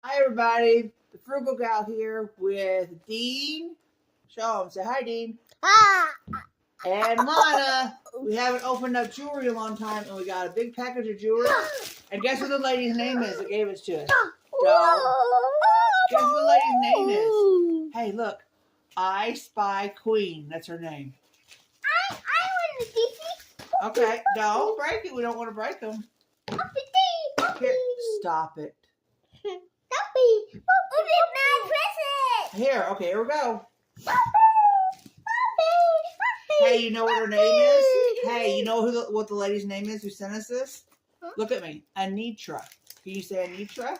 Hi everybody, the Frugal Gal here with Dean. Show him, say hi Dean. Ah. And Lana. We haven't opened up jewelry in a long time and we got a big package of jewelry. And guess what the lady's name is that gave it to us? Guess what the lady's name is? Hey look, I Spy Queen, that's her name. I want to see. Okay, don't break it, we don't want to break them. Here, stop it. Here, okay, here we go. Hey, you know what her name is? Hey, you know what the lady's name is who sent us this? Huh? Look at me. Anitra. Can you say Anitra?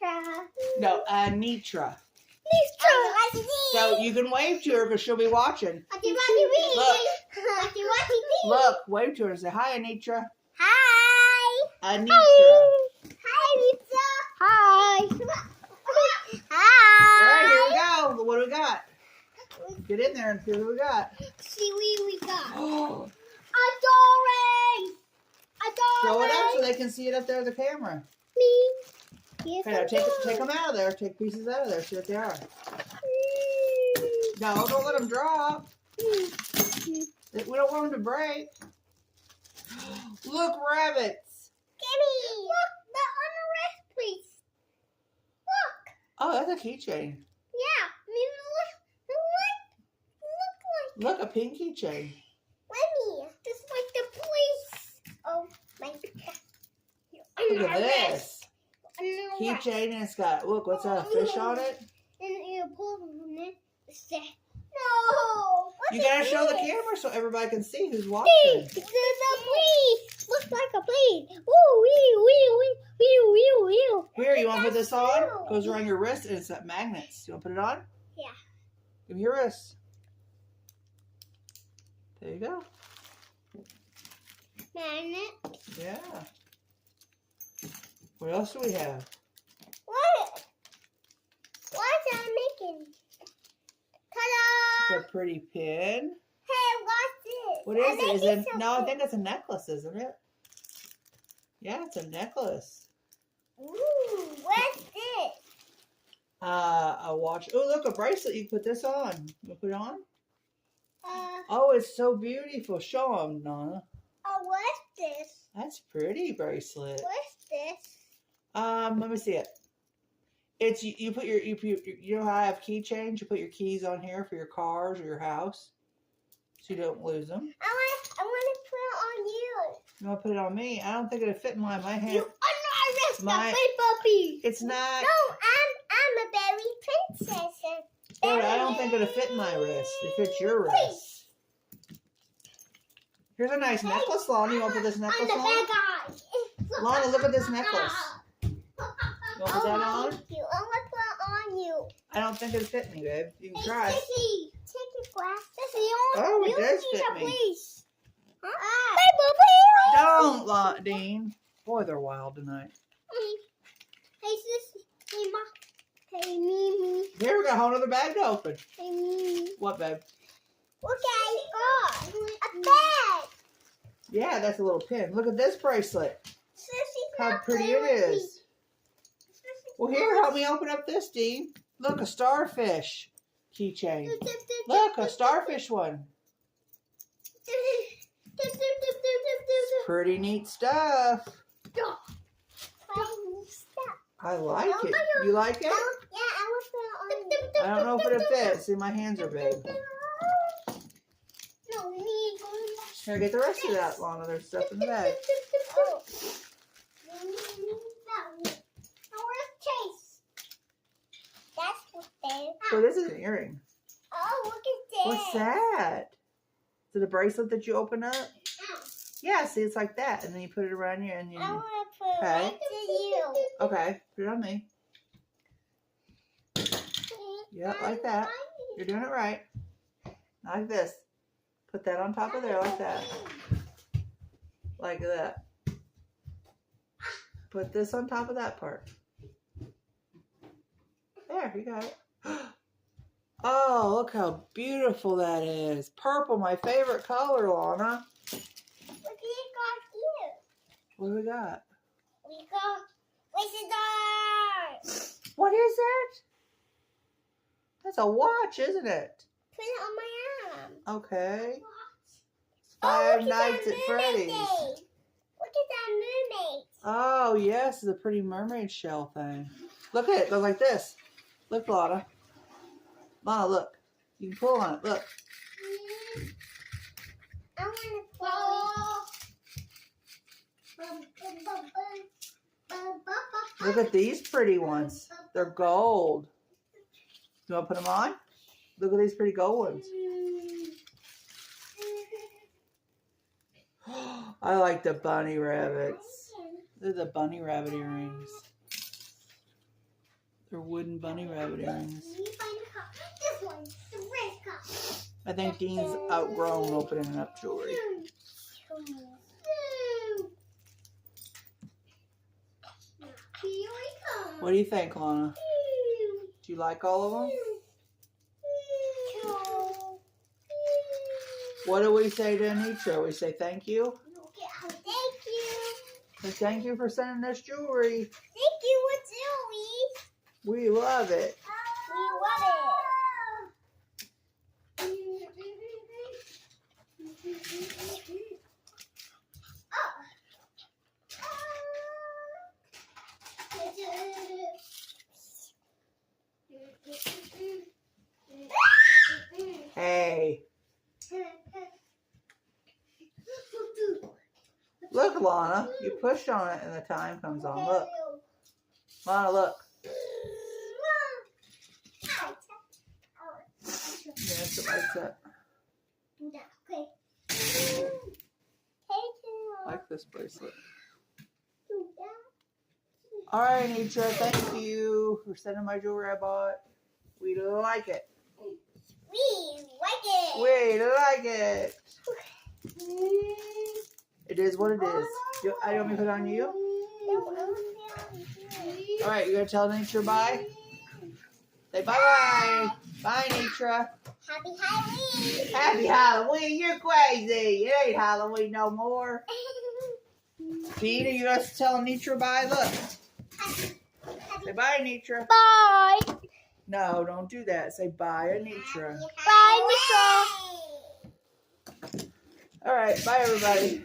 Anitra. No, Anitra. So you can wave to her because she'll be watching. Look, wave to her and say, hi, Anitra. Hi. Anitra. Hi, Anitra. Hi. Hi. All right, here we go. What do we got? Get in there and see what we got. See what we got. Oh. Show it up so they can see it up there with the camera. Me. Okay, now take them out of there. Take pieces out of there. See what they are. No, don't let them drop. We don't want them to break. Look, rabbits. Gimme. Look, they're on the wrist, please. Look. Oh, that's a keychain. Yeah. Look, a pink keychain. Lenny, this is like the police. Oh my God. Look at this. Keychain and it's got, look, what's that, a fish on it? And you pull from it. No. You gotta show the camera so everybody can see who's watching. It's a police. Looks like a plane. Woo, wee, wee, wee, wee, wee, wee. Here, you want to put this on? Goes around your wrist and it's got magnets. You want to put it on? Yeah. Give me your wrist. There you go. Magnet. Yeah. What else do we have? What? What's that making? Ta-da! It's a pretty pin. Hey, what's this? What is it? Is it? No, I think it's a necklace, isn't it? Yeah, it's a necklace. Ooh, what's this? A watch. Oh, look, a bracelet. You put this on. You put it on? Uh, Oh, it's so beautiful. Show them, Nana. what's this? That's pretty bracelet. What's this? Let me see it. It's you put your you know how I have keychains? You put your keys on here for your cars or your house, so you don't lose them. I want to put it on you. You want to put it on me? I don't think it'll fit in my hand. You are not wrist, My- puppy. It's not. No, I'm a berry princess. But I don't think it'll fit in my wrist. It fits your wrist. Here's a nice necklace, Lana. You want to put this necklace I'm the on? bad guy. Lana, look at this necklace. You want to put that on? Thank you. I want to put it on you. I don't think it'll fit me, babe. You can try. Sissy, take your glass. Sissy, Oh, it does fit me. Please. Don't, Dean. Boy, they're wild tonight. Hey, Sissy. Hey, Ma. Hey, Mimi. Here we got a whole other bag to open. Hey, Mimi. What, babe? Look at it. A bag. Yeah, that's a little pin. Look at this bracelet. Sissy's How not pretty playing it with me. is. Well, here, help me open up this, Dean. Look, a starfish keychain. Look, a starfish one. Pretty neat stuff. I like it. You like it? Yeah, I want to put it on. I don't know if it'll fit. See, my hands are big. No, we need Here, get the rest of that, Lana. There's stuff in the bag. Oh. We need that one. Now where's Chase? That's what they. So this is an earring. Oh, look at this. What's that? Is it a bracelet that you open up? Ow. Yeah, see, it's like that. And then you put it around you and you... I want to put it Okay. right to you. Okay, put it on me. Yep, like that. You're doing it right. Like this. Put that on top of there like that. Like that. Put this on top of that part. There, you got it. Oh, look how beautiful that is. Purple, my favorite color, Lana. What do you got here? What do we got? We got Wizard. It's a watch, isn't it? Put it on my arm. Okay. Oh, Five look at Nights that at mermaid Freddy's. thing. Look at that mermaid. Oh, yes, the pretty mermaid shell thing. Look at it. Go like this. Look, Lana. Lana, look. You can pull on it. Look. I want to play. Look at these pretty ones. They're gold. You want to put them on? Look at these pretty gold ones. I like the bunny rabbits. They're the bunny rabbit earrings. They're wooden bunny rabbit earrings. This one, the red cup. I think Dean's outgrown opening up jewelry. What do you think, Lana? Do you like all of them? What do we say to Anitra? We say thank you? Thank you. Say thank you for sending us jewelry. Thank you, Joey. We love it. We love it. Hey, look, Lana. You pushed on it and the time comes on. Look. Lana, look. Yes, it lights up. I like this bracelet. All right, Anitra, thank you for sending my jewelry I bought. We like it. We like it. We like it. It is what it is. I don't mean to put it on you. All right, you gonna tell Anitra bye? Say bye-bye. Bye, Anitra. Happy Halloween. Happy Halloween. You're crazy. It ain't Halloween no more. Pete, are you gonna tell Anitra bye? Look. Say bye, Anitra. Bye. No, don't do that. Say bye, Anitra. Bye, Nicole. All right, bye, everybody.